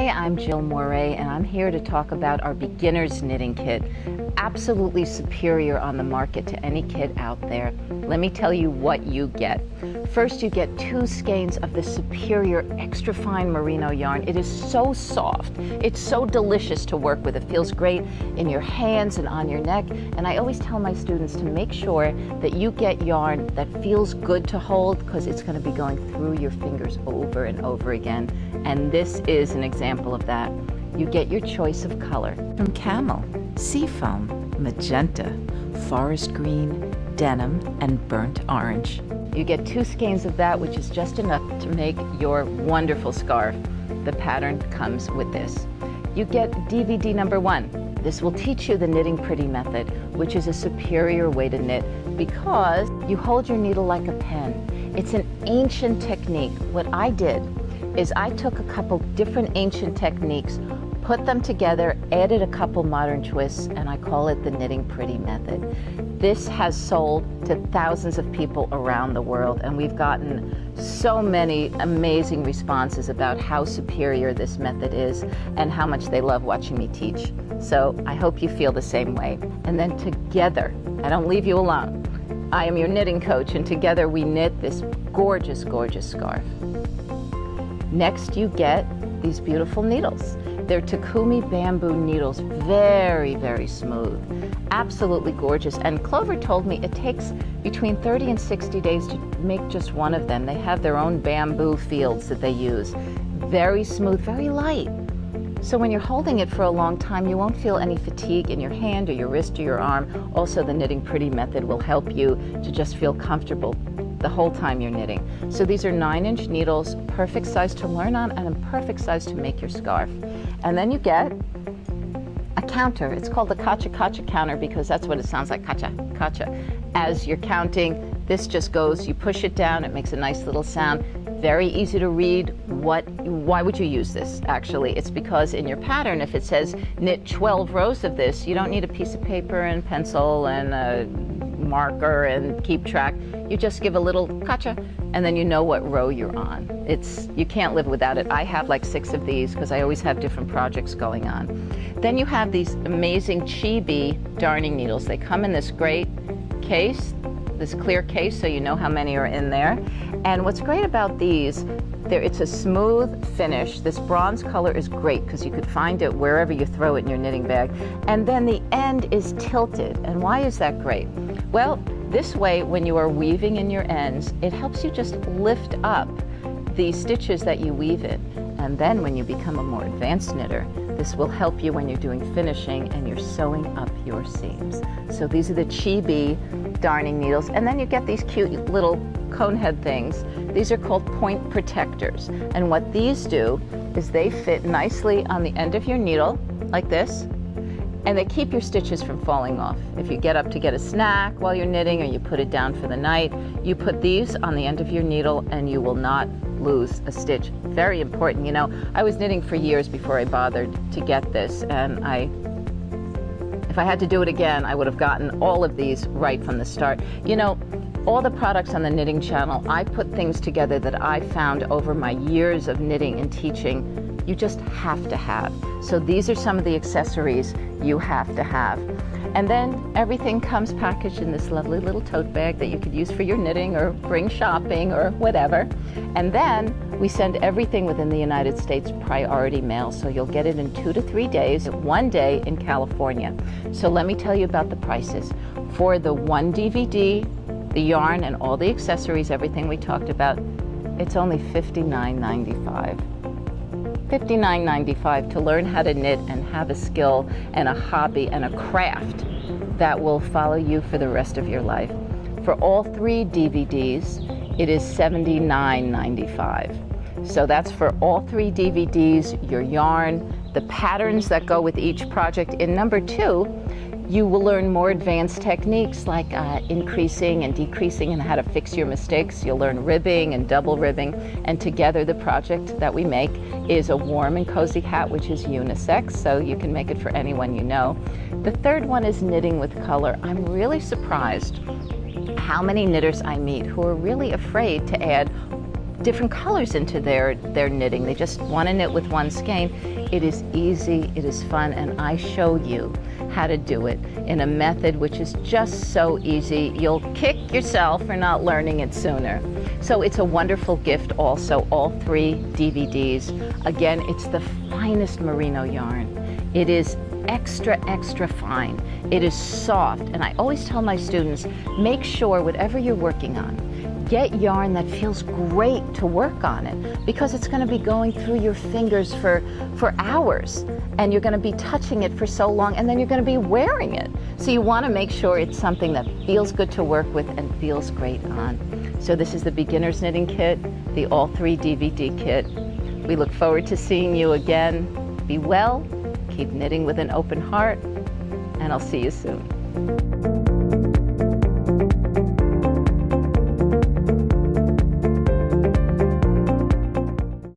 Hi, I'm Jill Moray, and I'm here to talk about our beginner's knitting kit. Absolutely superior on the market to any kit out there. Let me tell you what you get. First, you get 2 skeins of the superior extra fine merino yarn. It is so soft. It's so delicious to work with. It feels great in your hands and on your neck. And I always tell my students to make sure that you get yarn that feels good to hold, because it's going to be going through your fingers over and over again. And this is an example of that. You get your choice of color from camel, seafoam, magenta, forest green, denim, and burnt orange. You get 2 skeins of that, which is just enough to make your wonderful scarf. The pattern comes with this. You get DVD number 1. This will teach you the knitting pretty method, which is a superior way to knit because you hold your needle like a pen. It's an ancient technique. What I did is I took a couple different ancient techniques, put them together, added a couple modern twists, and I call it the knitting pretty method. This has sold to thousands of people around the world, and we've gotten so many amazing responses about how superior this method is and how much they love watching me teach. So I hope you feel the same way. And then together, I don't leave you alone. I am your knitting coach, and together we knit this gorgeous, gorgeous scarf. Next, you get these beautiful needles. They're Takumi bamboo needles, very, very smooth, absolutely gorgeous. And Clover told me it takes between 30 and 60 days to make just one of them. They have their own bamboo fields that they use. Very smooth, very light. So when you're holding it for a long time, you won't feel any fatigue in your hand or your wrist or your arm. Also, the knitting pretty method will help you to just feel comfortable the whole time you're knitting. So these are 9-inch needles, perfect size to learn on and a perfect size to make your scarf. And then you get a counter. It's called the Kacha Kacha counter because that's what it sounds like, Kacha Kacha. As you're counting, this just goes, you push it down, it makes a nice little sound. Very easy to read. Why would you use this? Actually, it's because in your pattern, if it says knit 12 rows of this, you don't need a piece of paper and pencil and a marker and keep track. You just give a little kacha and then you know what row you're on. You can't live without it. I have like 6 of these because I always have different projects going on. Then you have these amazing Chibi darning needles. They come in this great case, this clear case, so you know how many are in there. And what's great about these, it's a smooth finish. This bronze color is great because you could find it wherever you throw it in your knitting bag. And then the end is tilted. And why is that great? Well, this way, when you are weaving in your ends, it helps you just lift up the stitches that you weave in. And then when you become a more advanced knitter, this will help you when you're doing finishing and you're sewing up your seams. So these are the Chibi darning needles. And then you get these cute little cone head things. These are called point protectors. And what these do is they fit nicely on the end of your needle, like this, and they keep your stitches from falling off. If you get up to get a snack while you're knitting or you put it down for the night, you put these on the end of your needle and you will not lose a stitch. Very important. You know, I was knitting for years before I bothered to get this, and if I had to do it again, I would have gotten all of these right from the start. You know, all the products on the knitting channel, I put things together that I found over my years of knitting and teaching you just have to have. So these are some of the accessories you have to have. And then everything comes packaged in this lovely little tote bag that you could use for your knitting or bring shopping or whatever. And then we send everything within the United States priority mail, so you'll get it in 2 to 3 days, 1 day in California. So let me tell you about the prices. For the 1 DVD, the yarn and all the accessories, everything we talked about, it's only $59.95. $59.95 to learn how to knit and have a skill and a hobby and a craft that will follow you for the rest of your life. For all 3 DVDs, it is $79.95. So that's for all 3 DVDs, your yarn, the patterns that go with each project. In number 2, you will learn more advanced techniques like increasing and decreasing and how to fix your mistakes. You'll learn ribbing and double ribbing. And together, the project that we make is a warm and cozy hat, which is unisex, so you can make it for anyone you know. The 3rd one is knitting with color. I'm really surprised how many knitters I meet who are really afraid to add different colors into their knitting. They just want to knit with one skein. It is easy, it is fun, and I show you how to do it in a method which is just so easy. You'll kick yourself for not learning it sooner. So it's a wonderful gift also, all 3 DVDs. Again, it's the finest merino yarn. It is extra, extra fine. It is soft, and I always tell my students, make sure whatever you're working on, get yarn that feels great to work on it, because it's going to be going through your fingers for hours, and you're going to be touching it for so long, and then you're going to be wearing it. So you want to make sure it's something that feels good to work with and feels great on. So this is the Beginner's Knitting Kit, the all 3 DVD kit. We look forward to seeing you again. Be well, keep knitting with an open heart, and I'll see you soon.